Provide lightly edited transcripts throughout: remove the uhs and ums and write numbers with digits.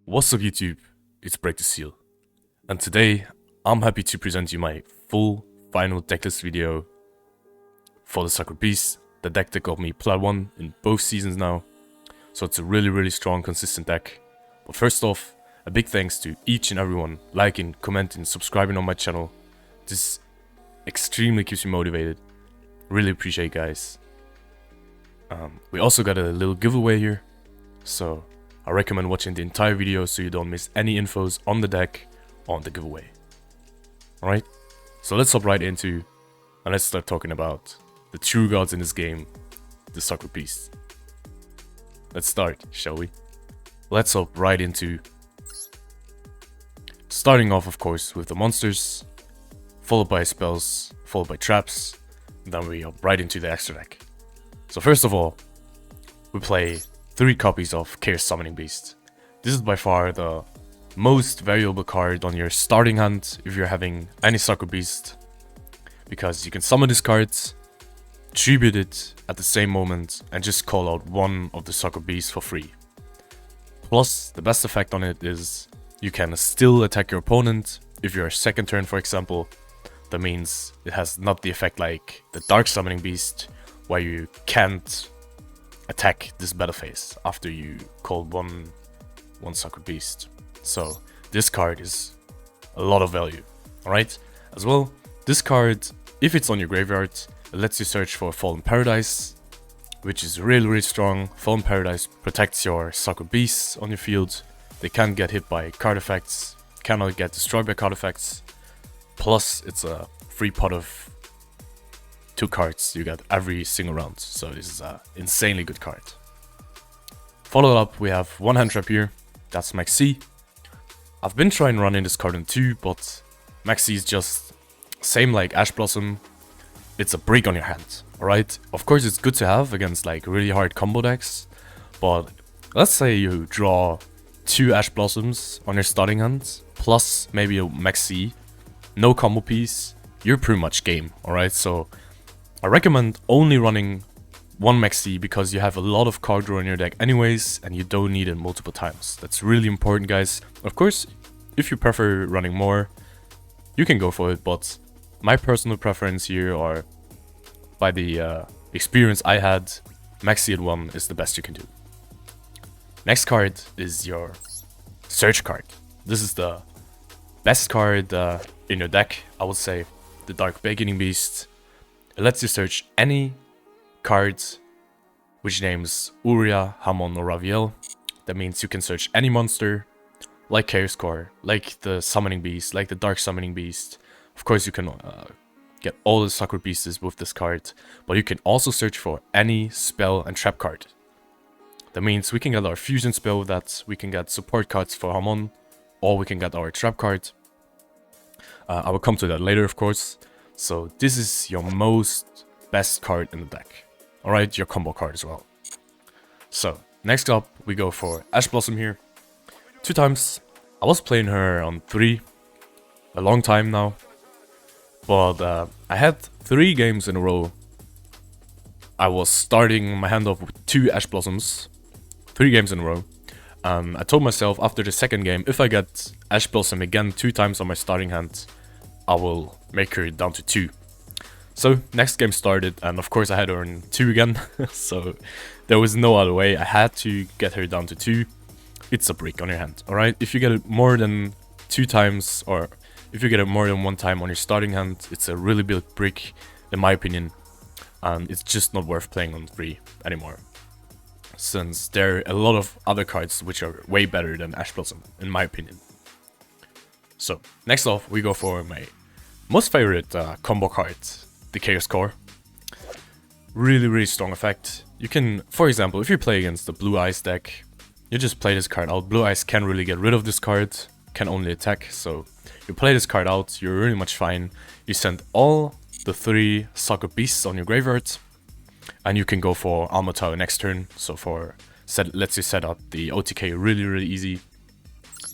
What's up YouTube, it's Break the Seal, and today I'm happy to present you my full final decklist video for the Sacred Beast, the deck that got me Plat 1 in both seasons now, so it's a really strong consistent deck. But first off, a big thanks to each and everyone liking, commenting, subscribing on my channel. This extremely keeps me motivated, really appreciate guys. We also got a little giveaway here, so I recommend watching the entire video so you don't miss any infos on the deck on the giveaway. Alright, so let's hop right into and let's start talking about the true gods in this game, the Sacred Beast. Let's start, shall we? Let's hop right into starting off, of course, with the monsters, followed by spells, followed by traps, and then we hop right into the extra deck. So first of all, we play 3 copies of Chaos Summoning Beast. This is by far the most valuable card on your starting hand if you're having any Sacred Beast, because you can summon this card, tribute it at the same moment, and just call out one of the Sacred Beasts for free. Plus, the best effect on it is you can still attack your opponent if you're second turn, for example. That means it has not the effect like the Dark Summoning Beast, where you can't attack this battle phase after you called one Sacred Beast. So this card is a lot of value. Alright, as well, this card, if it's on your graveyard, it lets you search for Fallen Paradise, which is really strong. Fallen Paradise protects your Sacred Beasts on your field. They can't get hit by card effects, cannot get destroyed by card effects. Plus, it's a free pot of 2 cards you get every single round, so this is an insanely good card. Followed up, we have one hand trap here, that's Max C. I've been trying running this card in 2, but Max C is just same like Ash Blossom, it's a brick on your hand, alright? Of course it's good to have against like really hard combo decks, but let's say you draw 2 Ash Blossoms on your starting hand, plus maybe a Max C, no combo piece, you're pretty much game, alright? So I recommend only running one Max C because you have a lot of card draw in your deck anyways, and you don't need it multiple times. That's really important, guys. Of course, if you prefer running more, you can go for it, but my personal preference here, or by the experience I had, Max C at 1 is the best you can do. Next card is your search card. This is the best card in your deck, I would say, the Dark Beginning Beast. It lets you search any card which names Uria, Hamon or Raviel. That means you can search any monster, like Chaos Core, like the Summoning Beast, like the Dark Summoning Beast. Of course you can get all the Sacred Beasts with this card, but you can also search for any spell and trap card. That means we can get our fusion spell with that, we can get support cards for Hamon, or we can get our trap card. I will come to that later, of course. So this is your most best card in the deck. Alright, your combo card as well. So, next up, we go for Ash Blossom here. 2 times. I was playing her on 3, a long time now. But I had 3 games in a row. I was starting my hand off with 2 Ash Blossoms. 3 games in a row. I told myself after the second game, if I get Ash Blossom again 2 times on my starting hand, I will make her down to 2. So next game started, and of course I had her in 2 again. So there was no other way, I had to get her down to 2. It's a brick on your hand, alright? If you get it more than 2 times, or if you get it more than 1 time on your starting hand, it's a really big brick in my opinion, and it's just not worth playing on 3 anymore, since there are a lot of other cards which are way better than Ash Blossom in my opinion. So, next off, we go for my most favorite combo card, the Chaos Core. Really strong effect. You can, for example, if you play against the Blue Eyes deck, you just play this card out. Blue Eyes can't really get rid of this card, can only attack, so you play this card out, you're really much fine. You send all the 3 Sacred Beasts on your graveyard, and you can go for Armor Tower next turn, so lets you set up the OTK really easy.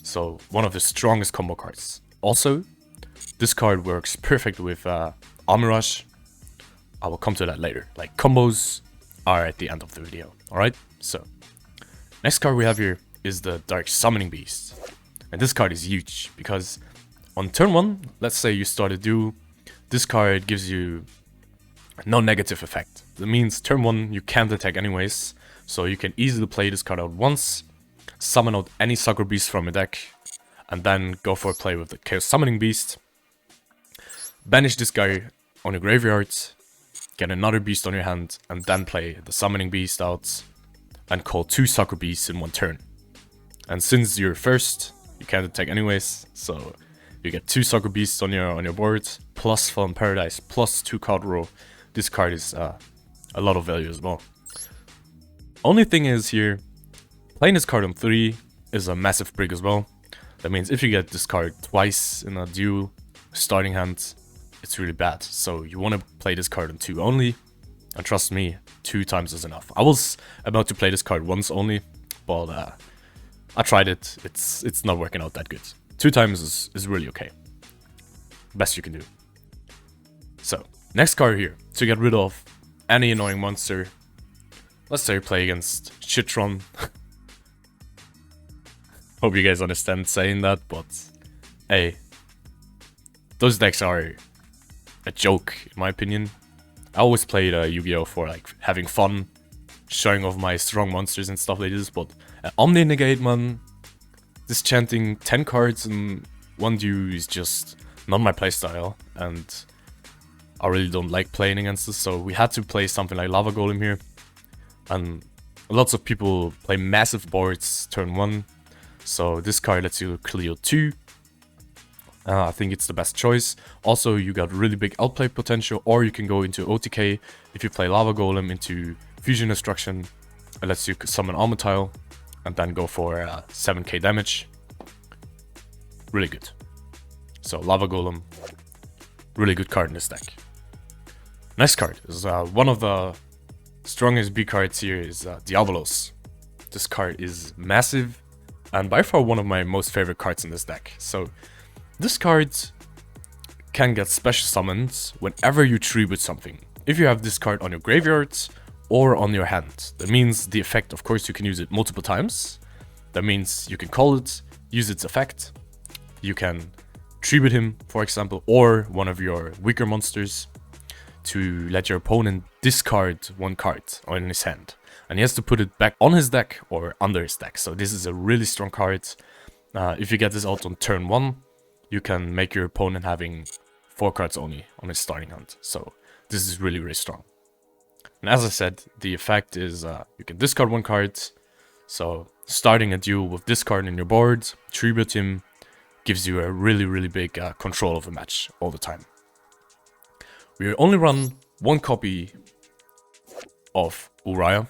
So, one of the strongest combo cards. Also, this card works perfect with Armor Rush. I will come to that later. Like, combos are at the end of the video, alright? So, next card we have here is the Dark Summoning Beast. And this card is huge because on turn 1, let's say you start a duel, this card gives you no negative effect. That means turn 1 you can't attack anyways, so you can easily play this card out once, summon out any Sucker Beast from your deck, and then go for a play with the Chaos Summoning Beast. Banish this guy on your graveyard, get another beast on your hand, and then play the Summoning Beast out and call 2 Sucker Beasts in one turn. And since you're first, you can't attack anyways, so you get 2 Sucker Beasts on your board, plus Fallen Paradise, plus 2 card row. This card is a lot of value as well. Only thing is here, playing this card on 3 is a massive brick as well. That means if you get this card twice in a duel, starting hand, it's really bad. So you want to play this card on 2 only, and trust me, 2 times is enough. I was about to play this card once only, but I tried it, it's not working out that good. 2 times is really okay. Best you can do. So, next card here, to get rid of any annoying monster. Let's say you play against Chitron. Hope you guys understand saying that, but hey, those decks are a joke in my opinion. I always played Yu-Gi-Oh for like having fun, showing off my strong monsters and stuff like this, but Omni Negate, man, this chanting 10 cards in one duel is just not my playstyle, and I really don't like playing against this, so we had to play something like Lava Golem here. And lots of people play massive boards turn 1, so this card lets you clear 2. I think it's the best choice. Also, you got really big outplay potential, or you can go into OTK if you play Lava Golem into Fusion Destruction. It lets you summon Armor Tile and then go for 7k damage. Really good. So Lava Golem, really good card in this deck. Next card is one of the strongest B cards here is Diabolos. This card is massive and by far one of my most favorite cards in this deck. So this card can get special summons whenever you tribute something. If you have this card on your graveyard or on your hand, that means the effect, of course, you can use it multiple times. That means you can call it, use its effect. You can tribute him, for example, or one of your weaker monsters to let your opponent discard 1 card on his hand. And he has to put it back on his deck or under his deck. So this is a really strong card. If you get this out on turn 1, you can make your opponent having 4 cards only on his starting hand. So this is really, really strong. And as I said, the effect is you can discard 1 card. So starting a duel with this card in your board, tribute him, gives you a really, really big control of the match all the time. We only run 1 copy of Uriah.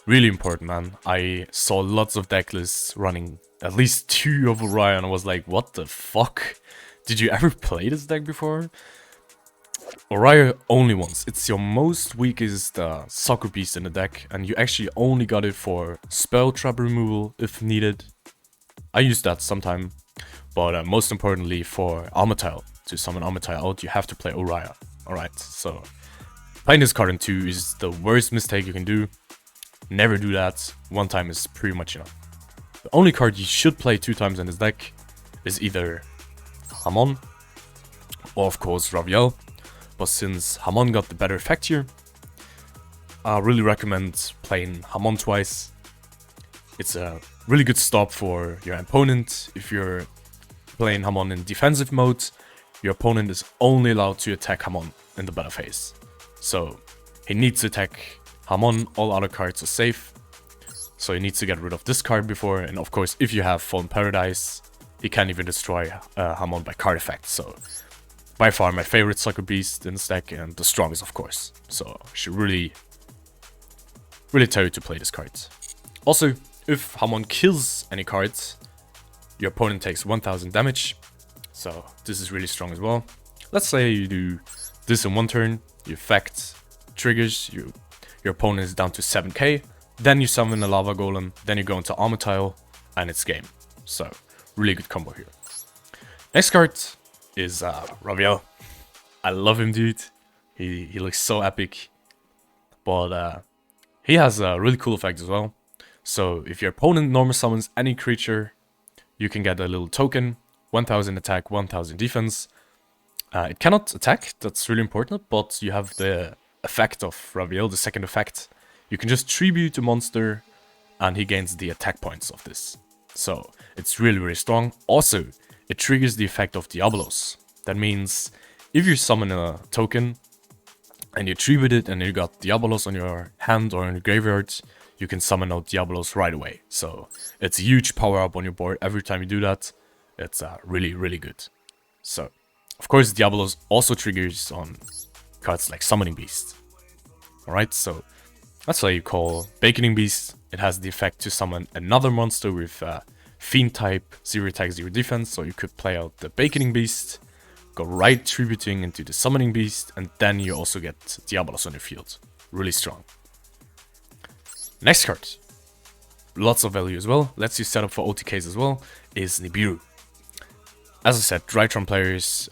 Really important, man. I saw lots of deck lists running at least 2 of Uriah and I was like, what the fuck? Did you ever play this deck before? Uriah only once. It's your most weakest Sucker Beast in the deck, and you actually only got it for spell trap removal if needed. I use that sometime, but most importantly for Armor Tile. To summon Armor Tile out, you have to play Uriah. Alright, so playing this card in 2 is the worst mistake you can do. Never do that. 1 time is pretty much enough. The only card you should play 2 times in this deck is either Hamon or of course Raviel. But since Hamon got the better effect here, I really recommend playing Hamon twice. It's a really good stop for your opponent. If you're playing Hamon in defensive mode, your opponent is only allowed to attack Hamon in the battle phase. So he needs to attack Hamon, all other cards are safe. So he needs to get rid of this card before, and of course if you have Fallen Paradise, he can't even destroy Hamon by card effect. So by far my favorite Sucker Beast in this deck, and the strongest of course. So I should really tell you to play this card. Also, if Hamon kills any cards, your opponent takes 1000 damage. So this is really strong as well. Let's say you do this in 1 turn, you effect triggers, your opponent is down to 7k, then you summon a Lava Golem, then you go into Armor Tile, and it's game. So really good combo here. Next card is Raviel. I love him, dude. He looks so epic, but he has a really cool effect as well. So if your opponent normal summons any creature, you can get a little token, 1000 attack, 1000 defense. It cannot attack, that's really important, but you have the effect of Raviel, the second effect. You can just tribute a monster and he gains the attack points of this. So it's really, really strong. Also, it triggers the effect of Diabolos. That means if you summon a token and you tribute it and you got Diabolos on your hand or in your graveyard, you can summon out Diabolos right away. So it's a huge power up on your board every time you do that. It's really, really good. So, of course, Diabolos also triggers on cards like Summoning Beast. Alright, so that's why you call Baconing Beast. It has the effect to summon another monster with Fiend type, 0 attack, 0 defense. So you could play out the Baconing Beast, go right tributing into the Summoning Beast, and then you also get Diabolos on your field. Really strong. Next card, lots of value as well, lets you set up for OTKs as well, is Nibiru. As I said, Drytron players,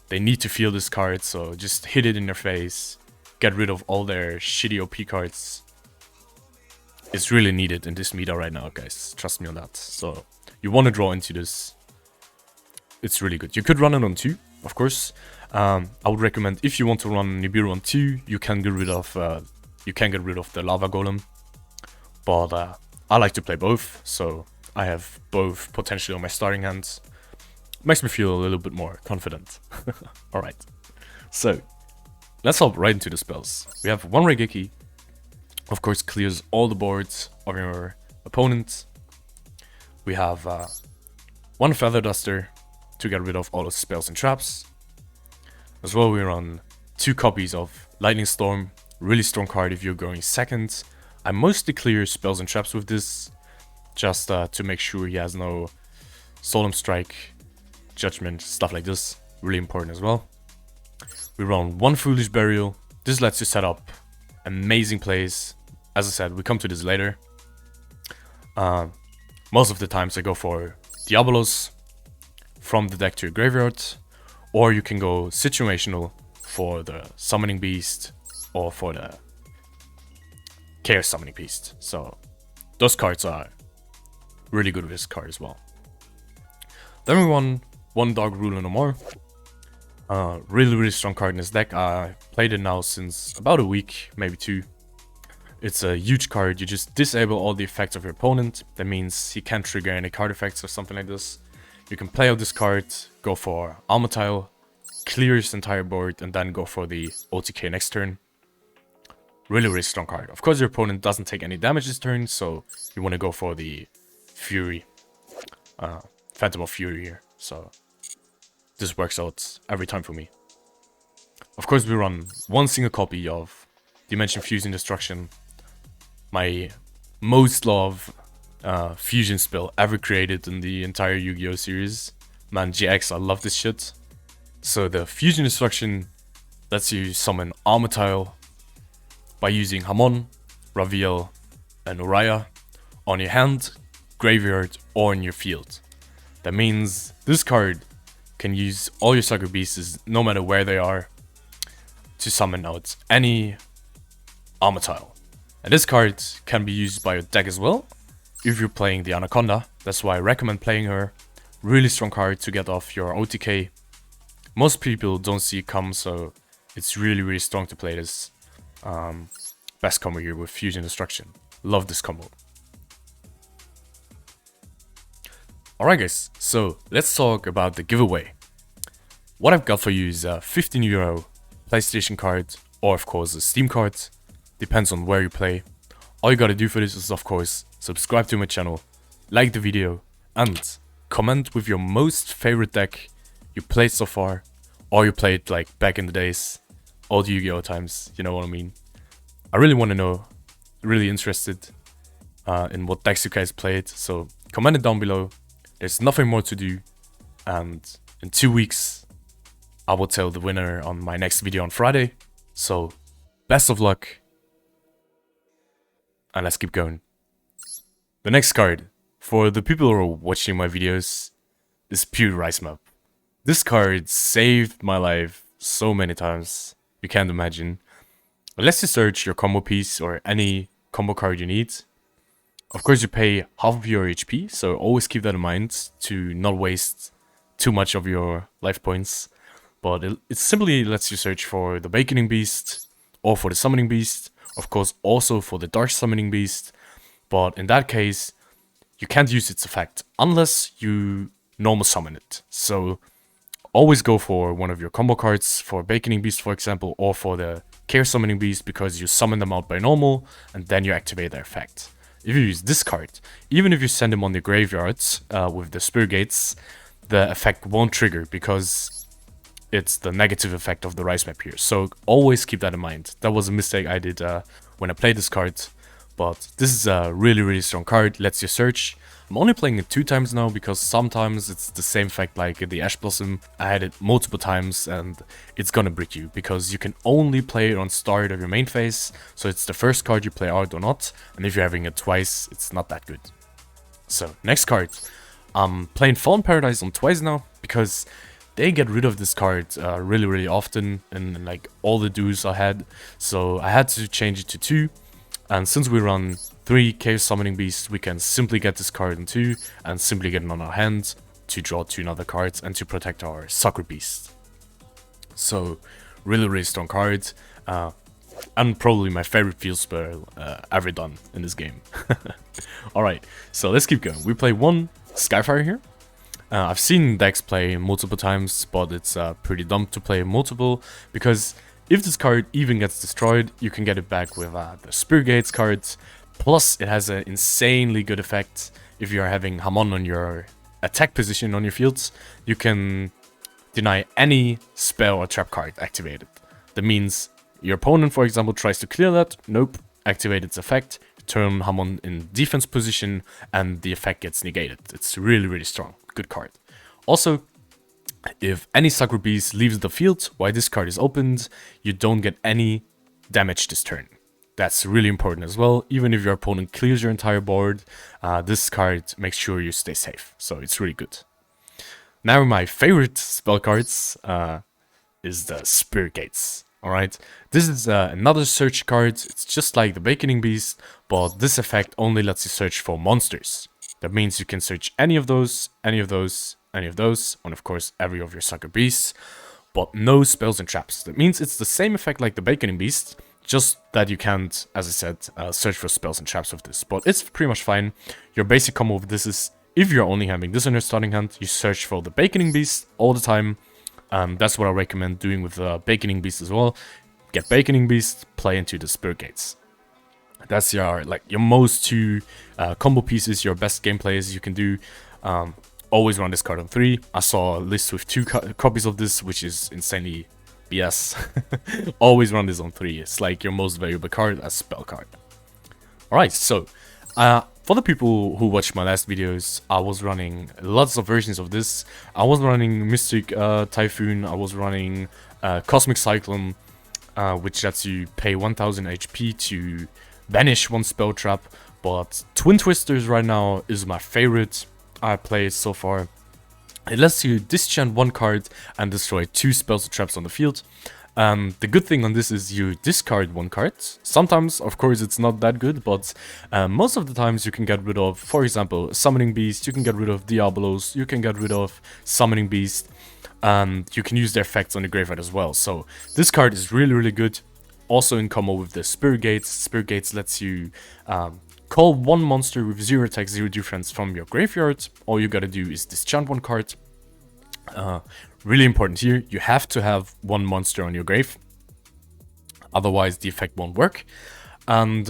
they need to feel this card, so just hit it in their face, get rid of all their shitty OP cards. It's really needed in this meta right now, guys, trust me on that. So you want to draw into this, it's really good. You could run it on 2, of course. I would recommend if you want to run Nibiru on 2, you can get rid of the Lava Golem. But I like to play both, so I have both potentially on my starting hands. Makes me feel a little bit more confident. Alright, so let's hop right into the spells. We have one Regeki, of course clears all the boards of your opponent. We have one Feather Duster to get rid of all the spells and traps. As well, we run 2 copies of Lightning Storm, really strong card if you're going second. I mostly clear spells and traps with this, just to make sure he has no Solemn Strike, Judgment, stuff like this. Really important as well. We run 1 Foolish Burial. This lets you set up amazing plays. As I said, we come to this later. Most of the times I go for Diabolos from the deck to your graveyard, or you can go situational for the Summoning Beast or for the Chaos Summoning Beast. So those cards are really good with this card as well. Then we won 1 Dark Ruler no more. Really, really strong card in this deck. I played it now since about a week, maybe 2. It's a huge card. You just disable all the effects of your opponent. That means he can't trigger any card effects or something like this. You can play out this card, go for Alma Tile, clear his entire board, and then go for the OTK next turn. Really, really strong card. Of course, your opponent doesn't take any damage this turn, so you want to go for the Fury, Phantom of Fury here. So this works out every time for me. Of course, we run 1 single copy of Dimension Fusing Destruction, my most loved fusion spell ever created in the entire Yu-Gi-Oh series. Man, GX, I love this shit. So the Fusion Destruction lets you summon Alma Tile by using Hamon, Raviel, and Uriah on your hand, graveyard, or in your field. That means this card can use all your Sucker Beasts, no matter where they are, to summon out any Alma Tile. And this card can be used by your deck as well, if you're playing the Anaconda. That's why I recommend playing her. Really strong card to get off your OTK. Most people don't see it come, so it's really, really strong to play this. Best combo here with Fusion Destruction. Love this combo. Alright guys, so let's talk about the giveaway. What I've got for you is a €15 PlayStation card, or of course a Steam card. Depends on where you play. All you gotta do for this is of course subscribe to my channel, like the video, and comment with your most favorite deck you played so far, or you played like back in the days, old Yu-Gi-Oh times, you know what I mean. I really want to know, really interested in what decks you guys played, so comment it down below. There's nothing more to do, and in 2 weeks I will tell the winner on my next video on Friday. So best of luck, and let's keep going. The next card, for the people who are watching my videos, is Pure Rice Map. This card saved my life so many times, you can't imagine. Let's just search your combo piece or any combo card you need. Of course, you pay half of your HP, so always keep that in mind to not waste too much of your life points. But it simply lets you search for the Baconing Beast or for the Summoning Beast. Of course, also for the Dark Summoning Beast. But in that case, you can't use its effect unless you normal summon it. So always go for one of your combo cards, for Baconing Beast for example, or for the Chaos Summoning Beast, because you summon them out by normal and then you activate their effect. If you use this card, even if you send them on the graveyards with the Spear Gates, the effect won't trigger because it's the negative effect of the Rise map here. So always keep that in mind. That was a mistake I did when I played this card. But this is a really strong card, lets you search. I'm only playing it 2 times now because sometimes it's the same effect like the Ash Blossom. I had it multiple times and it's gonna brick you because you can only play it on start of your main phase. So it's the first card you play out or not, and if you're having it twice, it's not that good. So next card, I'm playing Fallen Paradise on twice now because they get rid of this card really often in like all the duos I had. So I had to change it to 2. And since we run 3 Chaos Summoning Beasts, we can simply get this card in 2 and simply get it on our hand to draw 2 other cards and to protect our Sacred Beast. So really strong card, and probably my favorite field spell ever done in this game. Alright, so let's keep going. We play 1 Skyfire here. I've seen decks play multiple times, but it's pretty dumb to play multiple because if this card even gets destroyed, you can get it back with the Spear Gates cards. Plus, it has an insanely good effect. If you're having Hamon on your attack position on your fields, you can deny any spell or trap card activated. That means your opponent, for example, tries to clear that. Nope, activate its effect, turn Hamon in defense position, and the effect gets negated. It's really strong. Good card. Also, if any Sacred Beast leaves the field while this card is opened, you don't get any damage this turn. That's really important as well. Even if your opponent clears your entire board, this card makes sure you stay safe. So it's really good. Now my favorite spell cards is the Spear Gates. Alright, this is another search card. It's just like the Baconing Beast, but this effect only lets you search for monsters. That means you can search any of those, any of those, any of those, and of course every of your Sacred Beasts, but no spells and traps. That means it's the same effect like the Baconing Beast, just that you can't, as I said, search for spells and traps with this. But it's pretty much fine. Your basic combo of this is, if you're only having this in your starting hand, you search for the Baconing Beast all the time. That's what I recommend doing with the Baconing Beast as well. Get Baconing Beast, play into the Spear Gates. That's your most 2 combo pieces, your best gameplays you can do. Always run this card on 3. I saw a list with 2 copies of this, which is insanely BS. Always run this on 3. It's like your most valuable card as spell card. Alright, so for the people who watched my last videos, I was running lots of versions of this. I was running Mystic Typhoon, I was running Cosmic Cyclone, which lets you pay 1000 HP to banish 1 spell trap. But Twin Twisters right now is my favorite I played so far. It lets you disenchant 1 card and destroy 2 spells or traps on the field. The good thing on this is you discard 1 card. Sometimes, of course, it's not that good, but most of the times you can get rid of, for example, Summoning Beast, you can get rid of Diablos, you can get rid of Summoning Beast, and you can use their effects on the graveyard as well. So this card is really good. Also in combo with the Spear Gates. Spear Gates lets you call 1 monster with 0 attack, 0 defense from your graveyard. All you gotta do is disenchant 1 card. Really important here, you have to have 1 monster on your grave. Otherwise the effect won't work. And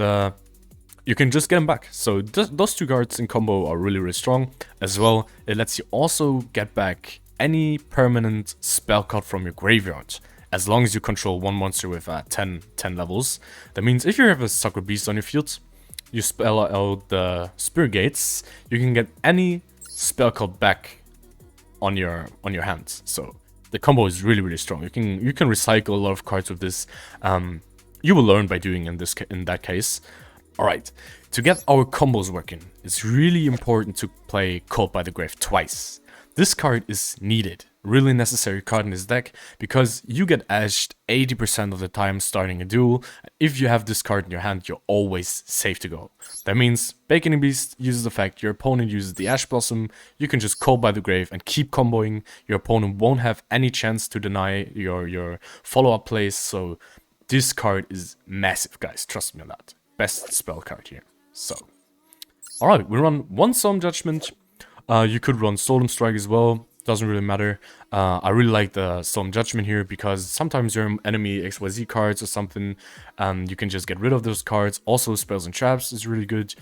you can just get them back. So those 2 cards in combo are really strong. As well, it lets you also get back any permanent spell card from your graveyard, as long as you control 1 monster with 10 levels. That means if you have a Sacred Beast on your field, you spell out the Spear Gates, you can get any spell card back on your hands. So the combo is really strong. You can recycle a lot of cards with this. You will learn by doing in that case. All right, to get our combos working, it's really important to play Caught by the Grave twice. This card is needed really necessary card in this deck because you get edged 80% of the time starting a duel. If you have this card in your hand, you're always safe to go. That means Baconing Beast uses the fact your opponent uses the Ash Blossom, you can just call by the grave and keep comboing. Your opponent won't have any chance to deny your follow-up plays, so this card is massive, guys, trust me on that. Best spell card here. So, alright, we run one Solemn Judgment. You could run Solemn Strike as well. Doesn't really matter. I really like the Solemn Judgment here because sometimes your enemy XYZ cards or something, you can just get rid of those cards. Also, Spells and Traps is really good.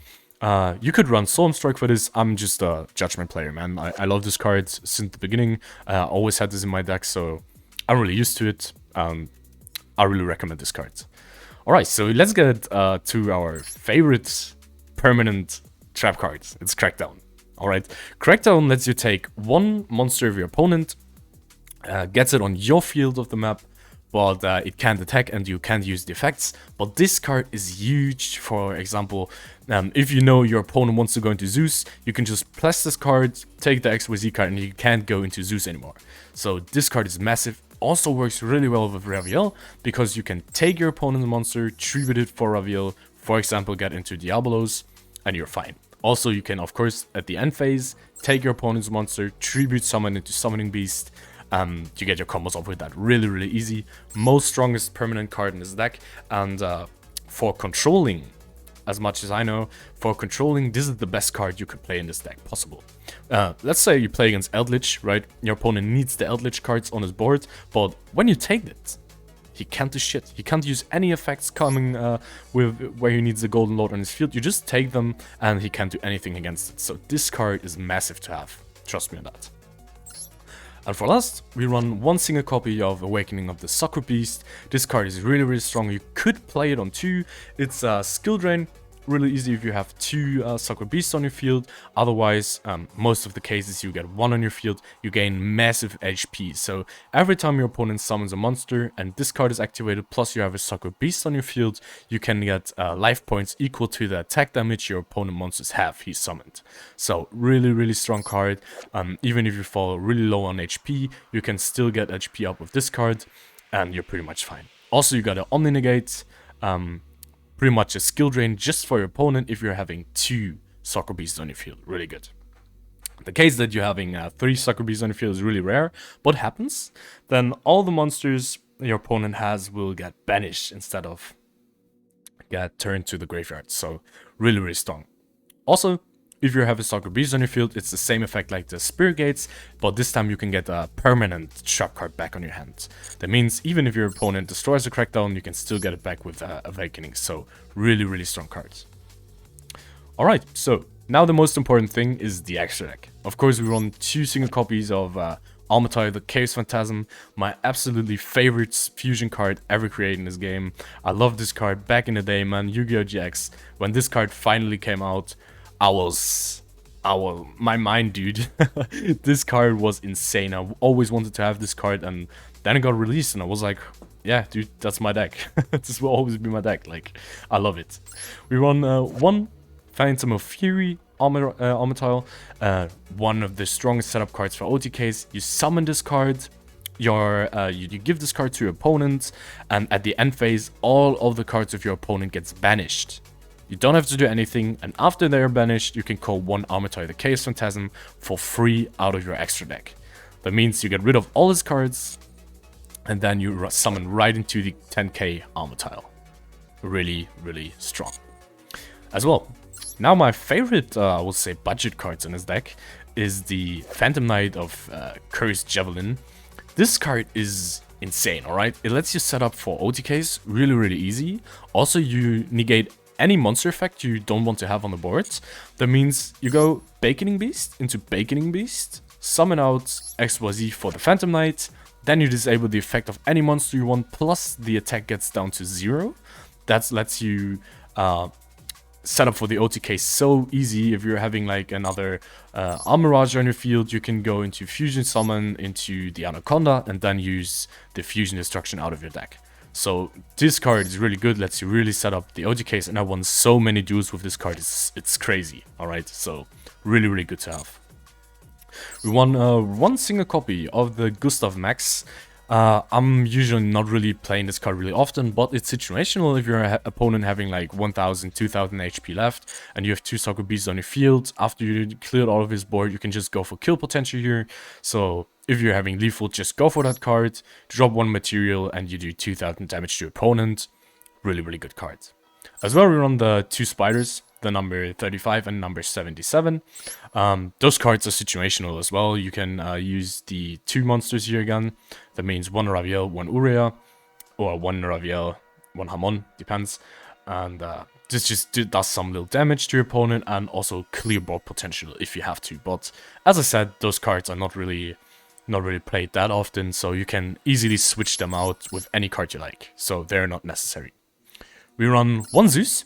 You could run Solemn Strike for this. I'm just a Judgment player, man. I love this card since the beginning. I always had this in my deck, so I'm really used to it. I really recommend this card. Alright, so let's get to our favorite permanent trap card. It's Crackdown. Alright, Crackdown lets you take one monster of your opponent, gets it on your field of the map, but it can't attack and you can't use the effects. But this card is huge. For example, if you know your opponent wants to go into Zeus, you can just press this card, take the XYZ card, and you can't go into Zeus anymore. So this card is massive. Also works really well with Raviel, because you can take your opponent's monster, tribute it for Raviel, for example, get into Diabolos, and you're fine. Also, you can, of course, at the end phase, take your opponent's monster, tribute summon into Summoning Beast. You get your combos off with that really, really easy. Most strongest permanent card in this deck. And for controlling, as much as I know, for controlling, this is the best card you could play in this deck possible. Let's say you play against Eldritch, right? Your opponent needs the Eldritch cards on his board, but when you take it, he can't do shit. He can't use any effects coming with where he needs the Golden Lord on his field. You just take them and he can't do anything against it. So this card is massive to have. Trust me on that. And for last, we run one single copy of Awakening of the Sacred Beast. This card is really, really strong. You could play it on 2. It's a skill drain. Really easy if you have 2 Sacred Beasts on your field. Otherwise, most of the cases you get 1 on your field, you gain massive HP. So every time your opponent summons a monster and this card is activated, plus you have a Sacred Beast on your field, you can get life points equal to the attack damage your opponent monsters have he summoned. So really, really strong card. Even if you fall really low on HP, you can still get HP up with this card and you're pretty much fine. Also, you got an Omni Negate. Pretty much a skill drain just for your opponent if you're having 2 Sacred Beasts on your field. Really good. The case that you're having 3 Sacred Beasts on your field is really rare, but happens. Then all the monsters your opponent has will get banished instead of get turned to the graveyard. So really, really strong. Also, if you have a Sacred Beast on your field, it's the same effect like the Spirit Gates, but this time you can get a permanent trap card back on your hand. That means even if your opponent destroys a Crackdown, you can still get it back with Awakening. So really, really strong cards. Alright, so now the most important thing is the extra deck. Of course, we run 2 single copies of Almatai, the Chaos Phantasm, my absolutely favorite fusion card ever created in this game. I love this card back in the day, man. Yu-Gi-Oh! GX, when this card finally came out, my mind, dude. This card was insane. I always wanted to have this card, and then it got released, and I was like, yeah, dude, that's my deck. This will always be my deck. Like, I love it. We run 1 Phantom of Fury Armitile, one of the strongest setup cards for OTKs. You summon this card, you give this card to your opponent, and at the end phase, all of the cards of your opponent gets banished. You don't have to do anything, and after they are banished, you can call 1 Armitile the Chaos Phantasm for free out of your extra deck. That means you get rid of all his cards, and then you summon right into the 10k Armitile. Really, really strong. As well, now my favorite, I would say, budget cards in this deck is the Phantom Knight of Cursed Javelin. This card is insane, alright? It lets you set up for OTKs really, really easy. Also, you negate any monster effect you don't want to have on the board. That means you go Baconing Beast into Baconing Beast, summon out XYZ for the Phantom Knight, then you disable the effect of any monster you want, plus the attack gets down to 0. That lets you set up for the OTK so easy. If you're having like another Armirage on your field, you can go into Fusion Summon into the Anaconda and then use the Fusion Destruction out of your deck. So this card is really good, lets you really set up the OTKs, and I won so many duels with this card, it's crazy, alright? So really, really good to have. We won one single copy of the Gustav Max. I'm usually not really playing this card really often, but it's situational if your opponent having like 1000, 2000 HP left, and you have 2 Soccer Beasts on your field. After you cleared all of his board, you can just go for kill potential here. So if you're having lethal, just go for that card, drop 1 material, and you do 2000 damage to your opponent. Really, really good card. As well, we run the 2 spiders, the number 35 and number 77. Those cards are situational as well. You can use the 2 monsters here again. That means 1 Raviel, 1 Urea, or 1 Raviel, 1 Hamon, depends. And this just does some little damage to your opponent and also clear board potential if you have to. But as I said, those cards are not really played that often, so you can easily switch them out with any card you like. So they're not necessary. We run 1 Zeus.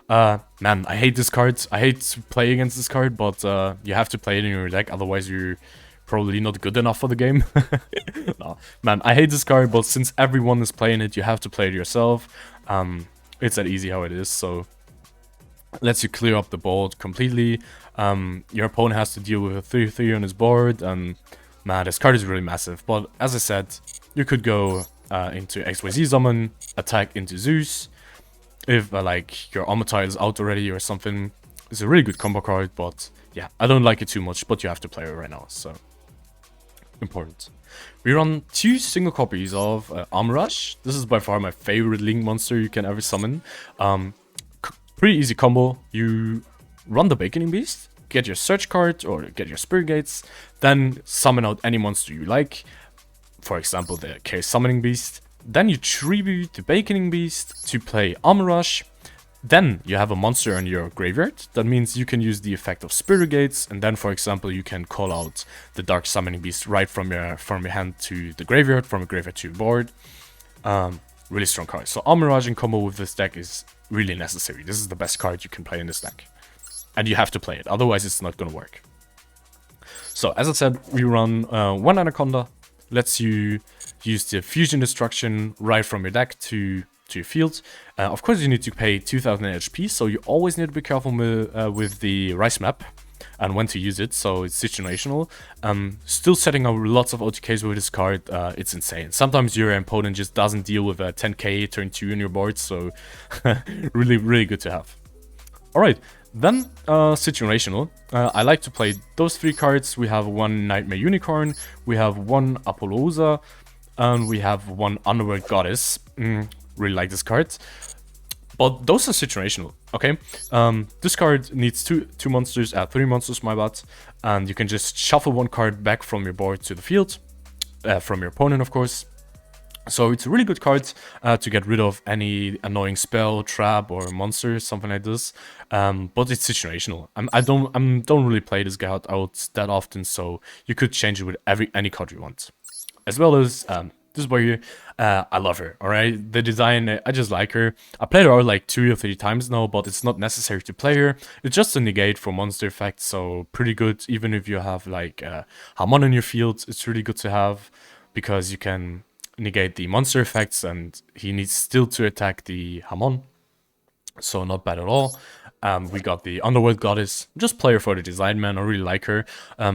Man, I hate this card. I hate to play against this card, but you have to play it in your deck, otherwise you're probably not good enough for the game. No, man, I hate this card, but since everyone is playing it, you have to play it yourself. It's that easy how it is, so lets you clear up the board completely. Your opponent has to deal with a 3/3 on his board, and man, this card is really massive. But as I said, you could go into XYZ summon, attack into Zeus. If like your Untitled is out already or something. It's a really good combo card, but yeah, I don't like it too much, but you have to play it right now, so important. We run 2 single copies of Armor Rush. This is by far my favorite Link monster you can ever summon. Pretty easy combo. You run the Baconing Beast, get your search card or get your Spirit Gates, then summon out any monster you like. For example, the Chaos Summoning Beast. Then you tribute the Baconing Beast to play Armor Rush. Then you have a monster in your graveyard. That means you can use the effect of Spirit Gates, and then, for example, you can call out the Dark Summoning Beast right from your hand to the graveyard, from your graveyard to your board. Really strong card. So Armor Rush in combo with this deck is really necessary. This is the best card you can play in this deck, and you have to play it. Otherwise, it's not gonna work. So as I said, we run 1 Anaconda. Lets you use the Fusion Destruction right from your deck to your field. Of course, you need to pay 2000 HP, so you always need to be careful with the Rice Map and when to use it, so it's situational. Still setting up lots of OTKs with this card, it's insane. Sometimes your opponent just doesn't deal with a 10k turn 2 in your board, so really, really good to have. Alright, then situational. I like to play those 3 cards. We have 1 Nightmare Unicorn, we have 1 Apollousa, and we have 1 Underworld Goddess. Really like this card. But those are situational, okay? This card needs two monsters, 3 monsters, my bad. And you can just shuffle 1 card back from your board to the field. From your opponent, of course. So it's a really good card to get rid of any annoying spell, trap, or monster, something like this. But it's situational. I don't really play this guy out that often, so you could change it with any card you want. As well as this boy here, I love her. All right, the design, I just like her. I played her out like 2 or 3 times now, but it's not necessary to play her. It's just a negate for monster effects, so pretty good. Even if you have like Hamon in your field, it's really good to have because you can negate the monster effects, and he needs still to attack the Hamon, so not bad at all. We got the Underworld Goddess. Just play her for the design, man. I really like her.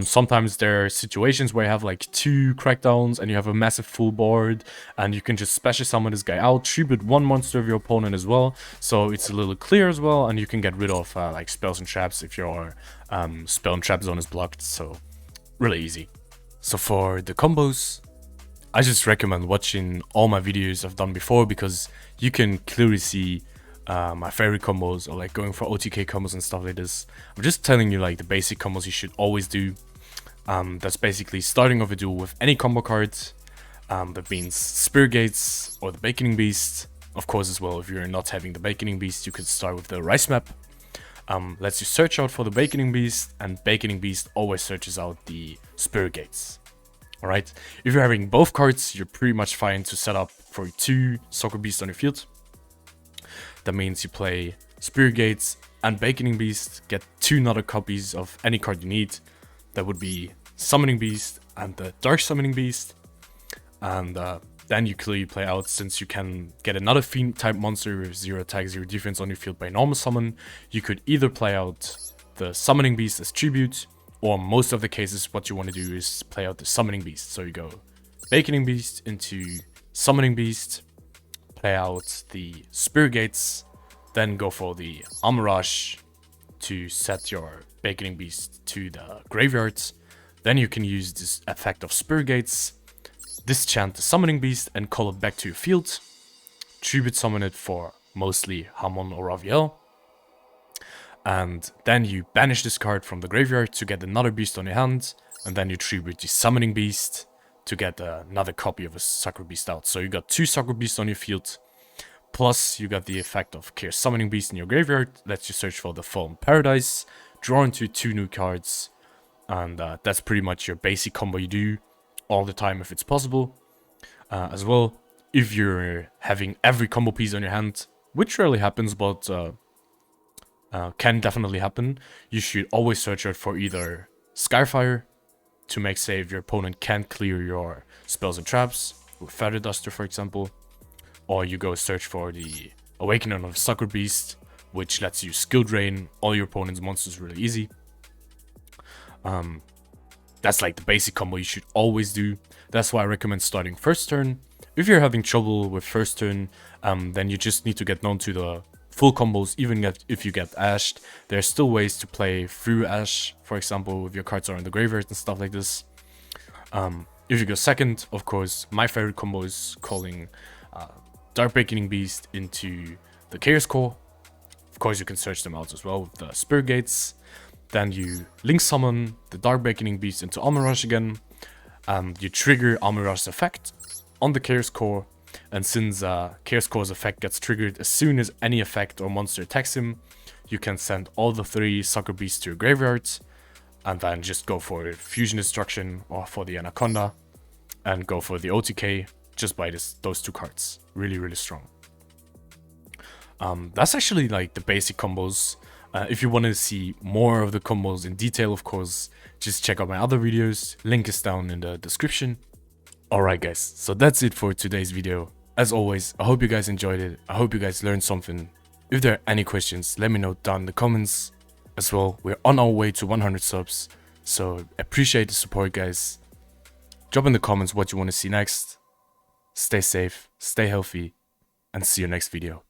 Sometimes there are situations where you have like 2 crackdowns and you have a massive full board, and you can just special summon this guy out, tribute 1 monster of your opponent as well, so it's a little clear as well, and you can get rid of like spells and traps if your spell and trap zone is blocked, so really easy. So for the combos, I just recommend watching all my videos I've done before, because you can clearly see my favorite combos, or like going for OTK combos and stuff like this. I'm just telling you like the basic combos you should always do. That's basically starting off a duel with any combo cards. That means Spirit Gates or the Baconing Beast. Of course, as well, if you're not having the Baconing Beast, you could start with the Rice Map. Lets you search out for the Baconing Beast, and Baconing Beast always searches out the Spirit Gates. Alright, if you're having both cards, you're pretty much fine to set up for 2 Soccer Beasts on your field. That means you play Spirit Gates and Baconing Beast, get 2 another copies of any card you need. That would be Summoning Beast and the Dark Summoning Beast. And then you clearly play out, since you can get another Fiend type monster with 0 attack, 0 defense on your field by normal summon. You could either play out the Summoning Beast as tribute, or most of the cases, what you want to do is play out the Summoning Beast. So you go Awakening Beast into Summoning Beast, play out the Spirit Gates, then go for the Armor Rush to set your Awakening Beast to the graveyard. Then you can use this effect of Spirit Gates, disenchant the Summoning Beast and call it back to your field. Tribute summon it for mostly Hamon or Raviel. And then you banish this card from the graveyard to get another beast on your hand. And then you tribute the Summoning Beast to get another copy of a Sakura Beast out. So you got 2 Sakura Beasts on your field. Plus you got the effect of Chaos Summoning Beast in your graveyard. Lets you search for the Fallen Paradise. Draw into 2 new cards. And that's pretty much your basic combo you do all the time if it's possible. As well, if you're having every combo piece on your hand, which rarely happens, but can definitely happen, you should always search out for either Skyfire to make save your opponent can't clear your spells and traps, with Feather Duster for example, or you go search for the Awakening of Sakura Beast, which lets you skill drain all your opponent's monsters really easy. That's like the basic combo you should always do. That's why I recommend starting first turn. If you're having trouble with first turn, then you just need to get known to the full combos. Even if you get ashed, there's still ways to play through ash, for example, if your cards are in the graveyard and stuff like this. If you go second, of course, my favorite combo is calling Dark Awakening Beast into the Chaos Core. Of course, you can search them out as well with the Spirit Gates. Then you Link Summon the Dark Awakening Beast into Armor Rush again. You trigger Armor Rush's effect on the Chaos Core. And since Chaos Core's effect gets triggered as soon as any effect or monster attacks him, you can send all the 3 Sakura Beasts to your graveyard. And then just go for Fusion Destruction or for the Anaconda. And go for the OTK just by those 2 cards. Really, really strong. That's actually like the basic combos. If you want to see more of the combos in detail, of course, just check out my other videos. Link is down in the description. Alright guys, so that's it for today's video. As always, I hope you guys enjoyed it. I hope you guys learned something. If there are any questions, let me know down in the comments. As well, we're on our way to 100 subs, so appreciate the support guys. Drop in the comments what you want to see next. Stay safe, stay healthy, and see you next video.